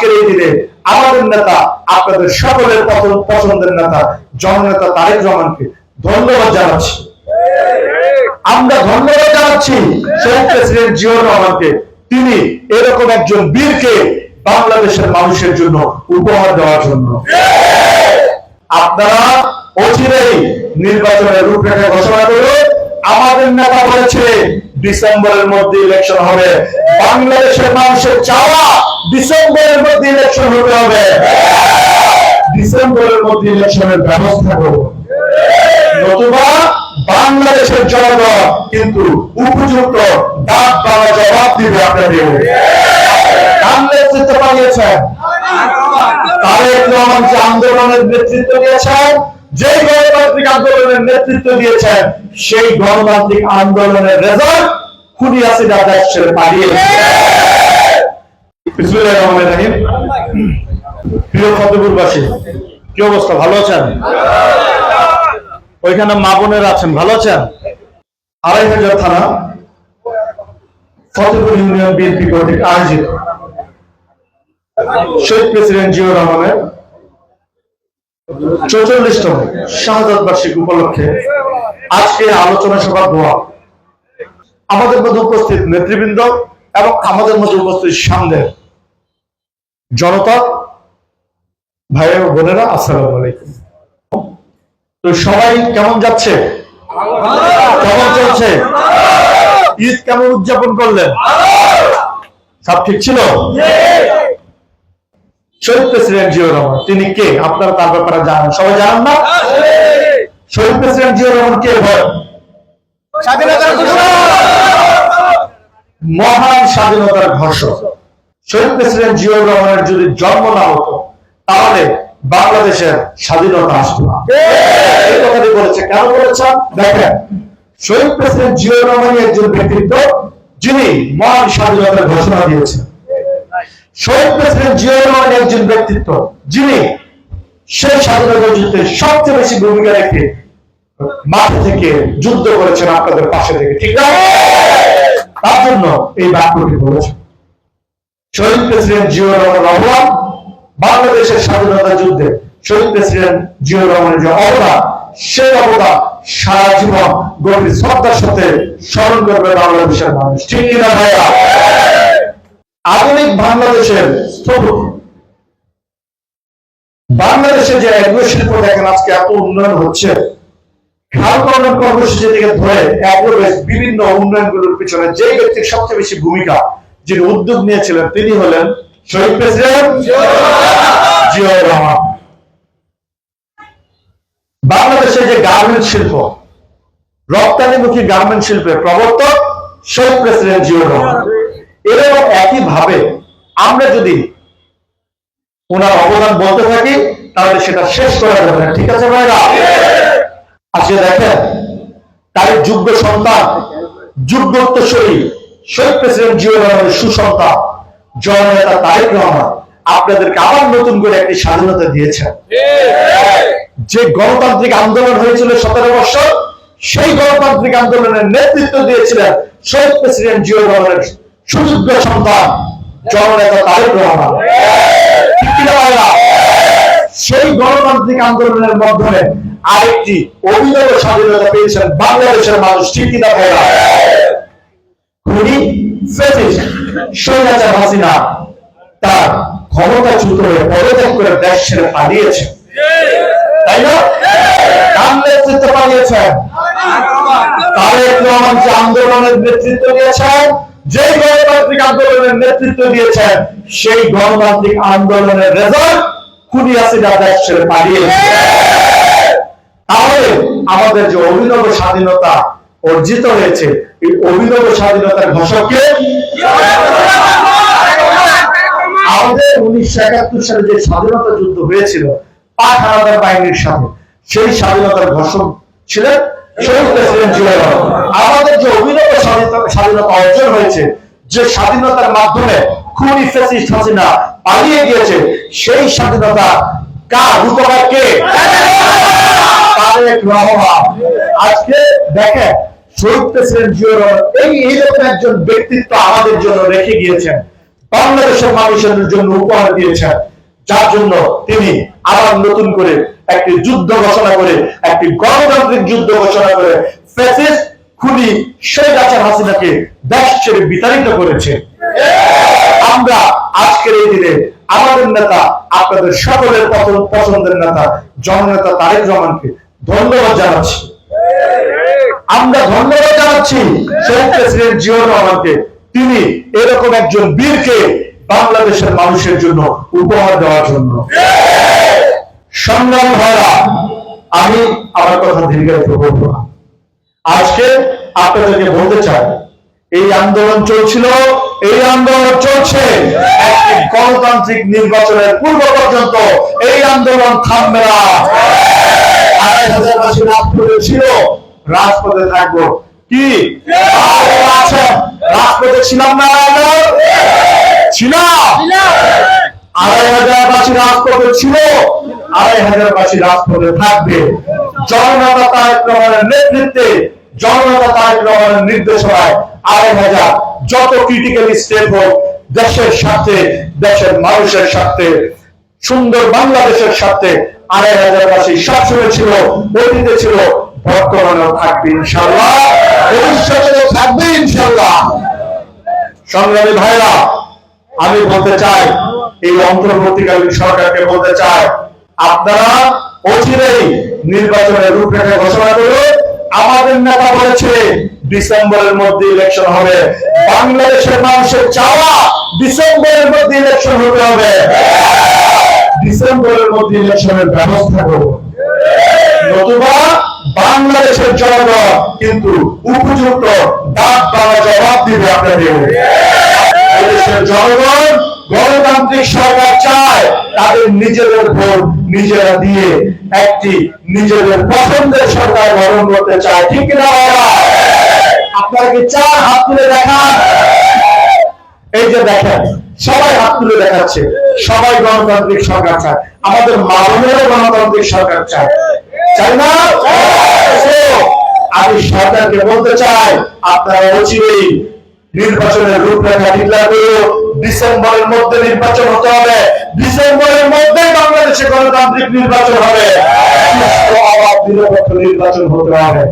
আজকের এই দিনে আমাদের নেতা, আপনাদের সকলের পছন্দের নেতা জননেতা তারেক রহমানকে ধন্যবাদ জানাচ্ছি। আমরা ধন্যবাদ জানাচ্ছি শহীদ প্রেসিডেন্ট জিয়াউর রহমানকে, তিনি এরকম একজন বীরকে বাংলাদেশের মানুষের জন্য উপহার দেওয়ার জন্য। আপনারা অচিরেই নির্বাচনের রূপরেখা ঘোষণা করে, আমাদের নেতা বলেছে ডিসেম্বরের মধ্যে ইলেকশন হবে। বাংলাদেশের মানুষের চাওয়া ডিসেম্বরের মধ্যে ইলেকশন হতে হবে। ডিসেম্বরের মধ্যে ইলেকশনের ব্যবস্থা করব, নতুবা বাংলাদেশের জনগণ কিন্তু উপযুক্ত ডাক পাওয়া জবাব দিবে আপনাদের। নেতৃত্ব পাঠিয়েছেন তারেক রহমান, যে আন্দোলনের নেতৃত্ব দিয়েছেন, যে গণতান্ত্রিক আন্দোলনের নেতৃত্ব দিয়েছেন, সেই গণতান্ত্রিক আন্দোলনের রেজাল্ট খুনি হাসিনা দেশ ছেড়ে পালিয়েছে। বিসমিল্লাহির রহমানির রহিম। প্রিয় ফতেপুরবাসী, কি অবস্থা? ভালো আছেন? ওইখানে মা বোনেরা আছেন, ভালো আছেন? ২৫০০ থানা ফতেপুর ইউনিয়ন বিএনপি কর্তৃক আয়োজিত শহীদ প্রেসিডেন্ট জিয়াউর রহমানের ৪৪তম শাহাদাত বার্ষিকী উপলক্ষে আজকে আলোচনা সভা দোয়া। আমাদের মধ্যে উপস্থিত নেতৃবৃন্দ এবং আমাদের মধ্যে উপস্থিত সামনের জনতা, ভাই ও বোনেরা, আসসালামু আলাইকুম। তো সবাই কেমন যাচ্ছে? কেমন চলছে? ঈদ কেমন উদযাপন করলেন? সব ঠিক ছিল? শহীদ প্রেসিডেন্ট জিয়াউর রহমান তিনি কে? আপনারা তার ব্যাপারে জানেন, সবাই জানেন না? শহীদ প্রেসিডেন্ট জিয়াউর রহমান কে? মহান স্বাধীনতার ঘোষক। শহীদ প্রেসিডেন্ট জিয়াউর রহমানের যদি জন্ম না হতো তাহলে বাংলাদেশের স্বাধীনতা আসতো না। এই কথাটি বলেছে, কেন বলেছেন দেখেন। শহীদ প্রেসিডেন্ট জিয়াউর রহমান একজন ব্যক্তিত্ব যিনি মহান স্বাধীনতার ঘোষণা দিয়েছেন। শহীদ প্রেসিডেন্ট জিয়াউর রহমান একজন ব্যক্তিত্ব যিনি সেই স্বাধীনতা যুদ্ধে সবচেয়ে বেশি ভূমিকা রেখে মাঠে থেকে যুদ্ধ করেছেন আপনাদের পাশে থেকে, ঠিক না? তার জন্য এই বাক্যটি বলেছেন। শহীদ প্রেসিডেন্ট জিয়াউর রহমান বাংলাদেশের স্বাধীনতা যুদ্ধে শহীদ প্রেসিডেন্ট জিয়াউর রহমানের যে অবদান, সেই অবদান সারা জীবন গভীর শ্রদ্ধার সাথে স্মরণ করবে বাংলাদেশের মানুষ, ঠিক কিনা ভাইয়া? আধুনিক বাংলাদেশের স্থপতি, বাংলাদেশে যে এগ্রো শিল্প দেখেন আজকে এত উন্নয়ন হচ্ছে, খাল খনন কর্মসূচি থেকে ধরে বিভিন্ন উন্নয়নগুলোর পিছনে যে ব্যক্তির সবচেয়ে বেশি ভূমিকা, যিনি উদ্যোগ নিয়েছিলেন, তিনি হলেন শহীদ প্রেসিডেন্ট জিয়াউর রহমান। বাংলাদেশে যে গার্মেন্ট শিল্প, রপ্তানিমুখী গার্মেন্ট শিল্পের প্রবর্তক শহীদ প্রেসিডেন্ট জিয়াউর রহমান। এরকম একইভাবে আমরা যদি ওনার অবদান বলতে থাকি তাহলে সেটা শেষ করা যাবে না, ঠিক আছে ভাইরা? আজকে দেখেন তার যোগ্য সন্তান, যোগ্য উত্তরসূরি শহীদ প্রেসিডেন্ট জিয়াউর রহমানের সুসন্তান জননেতা তারেক রহমান আপনাদেরকে আবার নতুন করে একটি স্বাধীনতা দিয়েছেন। যে গণতান্ত্রিক আন্দোলন হয়েছিল 17 বছর, সেই গণতান্ত্রিক আন্দোলনের নেতৃত্ব দিয়েছিলেন শহীদ প্রেসিডেন্ট জিয়াউর রহমানের সুযোগ্য সন্তান জননেতা তারেক রহমান। সেই গণতান্ত্রিক আন্দোলনের মাধ্যমে আরেকটি অভিনব স্বাধীনতা পেয়েছেন বাংলাদেশের মানুষ, ঠিক কিনা ভাইরা? খুনি ফ্যাসিস্ট স্বৈরাচার হাসিনা তার ক্ষমতাচ্যুত হয়ে পদত্যাগ করে দেশ ছেড়ে পালিয়েছে, তাই না? কার নেতৃত্ব পালিয়েছেন? তারেক রহমান যে আন্দোলনের নেতৃত্ব দিয়েছেন, যে গণতান্ত্রিক আন্দোলনের নেতৃত্ব দিয়েছেন, সেই গণতান্ত্রিক আন্দোলনের রেজাল্ট খুনি হাসিনা দেশ ছেড়ে পালিয়েছে। তাহলে আমাদের যে অভিনব স্বাধীনতা অর্জিত হয়েছে, এই অভিনব স্বাধীনতার ঘোষককে আমাদের 1971 সালে যে স্বাধীনতা যুদ্ধ হয়েছিল পাক হানাদার বাহিনীর সাথে, সেই স্বাধীনতার ঘোষক ছিলেন শহীদ প্রেসিডেন্ট জিয়াউর রহমান। আমাদের যে অভিনব স্বাধীনতা অর্জন হয়েছে, যে স্বাধীনতার মাধ্যমে খুনি ফ্যাসিস্ট হাসিনা পালিয়ে গিয়েছে, সেই স্বাধীনতা কার? রূপকার কে? তারেক রহমান। আজকে দেখেন শহীদ প্রেসিডেন্ট জিয়াউর রহমান এইরকম একজন ব্যক্তিত্ব আমাদের জন্য রেখে গিয়েছেন, বাংলাদেশের মানুষের জন্য উপহার দিয়েছেন, যার জন্য তিনি আবার নতুন করে একটি যুদ্ধ ঘোষণা করে, একটি গণতান্ত্রিক যুদ্ধ ঘোষণা করে ফ্যাসিস্ট খুনি শেখ হাসিনাকে দেশ ছেড়ে বিতাড়িত করেছে। আমরা আজকের এই দিনে আমাদের নেতা, আপনাদের সকলের পছন্দের নেতা জননেতা তারেক রহমানকে ধন্যবাদ জানাচ্ছি। আমরা ধন্যবাদ জানাচ্ছি শহীদ প্রেসিডেন্ট জিয়াউর রহমানকে, তিনি এরকম একজন বীরকে বাংলাদেশের মানুষের জন্য উপহার দেওয়ার জন্য। সংগ্রাম ভাইরা, আমি আমার কথা দীর্ঘায়িত করব না। আজকে আপনাদেরকে বলতে চাই, এই আন্দোলন চলছিল, এই আন্দোলন চলছে একটি গণতান্ত্রিক নির্বাচনের পূর্ব পর্যন্ত। এই আন্দোলন থামবে না। ২৮,০০০ মাসে রাজপথে ছিল, রাজপথে থাকবো। কি আছেন? রাজপথে ছিলাম না? ছিলাম। ২৮,০০০ রাজপথে ছিল, ২৮,০০০ রাজপথে থাকবে। জননেতা তারেক রহমানের নেতৃত্বে, জননেতা তারেক রহমানের নির্দেশনায় ২৮,০০০ যত ক্রিটিক্যালি স্টেপ হোক, দেশের স্বার্থে, দেশের মানুষের স্বার্থে, সুন্দর বাংলাদেশের স্বার্থে ২৮,০০০ সবসময় ছিল, অতীতে ছিল, বর্তমানেও থাকবে ইনশাআল্লাহ, ভবিষ্যতেও থাকবে ইনশাআল্লাহ। সংগ্রামী ভাইরা, আমি বলতে চাই, এই অন্তর্বর্তীকালীন সরকারকে বলতে চাই, আপনারা অচিরেই নির্বাচনের রূপরেখা ঘোষণা করে, আমাদের নেতা বলেছে ডিসেম্বরের মধ্যে ইলেকশন হবে। বাংলাদেশের মানুষের চাওয়া ডিসেম্বরের মধ্যে ইলেকশন হতে হবে। ডিসেম্বরের মধ্যে ইলেকশনের ব্যবস্থা করব, নতুবা বাংলাদেশের জনগণ কিন্তু উপযুক্ত দাঁত বাড়া জবাব দিবে আপনাদের। দেশের জনগণ গণতান্ত্রিক সরকার চায়, তাদের নিজেদের ভোট নিজেরা দিয়ে একটি নিজেদের পছন্দের সরকার গঠন করতে চায়। ঠিক না? আপনারা কি চার হাত তুলে দেখান? এই যে দেখেন, সবাই হাত তুলে দেখাচ্ছে, সবাই গণতান্ত্রিক সরকার চায়। আমাদের মাননীয় গণতান্ত্রিক সরকার চায়, চাই না? আমি সরকারকে বলতে চাই, আপনারা অচিরেই নির্বাচনের রূপরেখা ডিক্লেয়ার করে ডিসেম্বরের মধ্যে নির্বাচন হতে হবে। ডিসেম্বরের মধ্যে বাংলাদেশে গণতান্ত্রিক নির্বাচন হবে, নিরপেক্ষ নির্বাচন হতে হবে।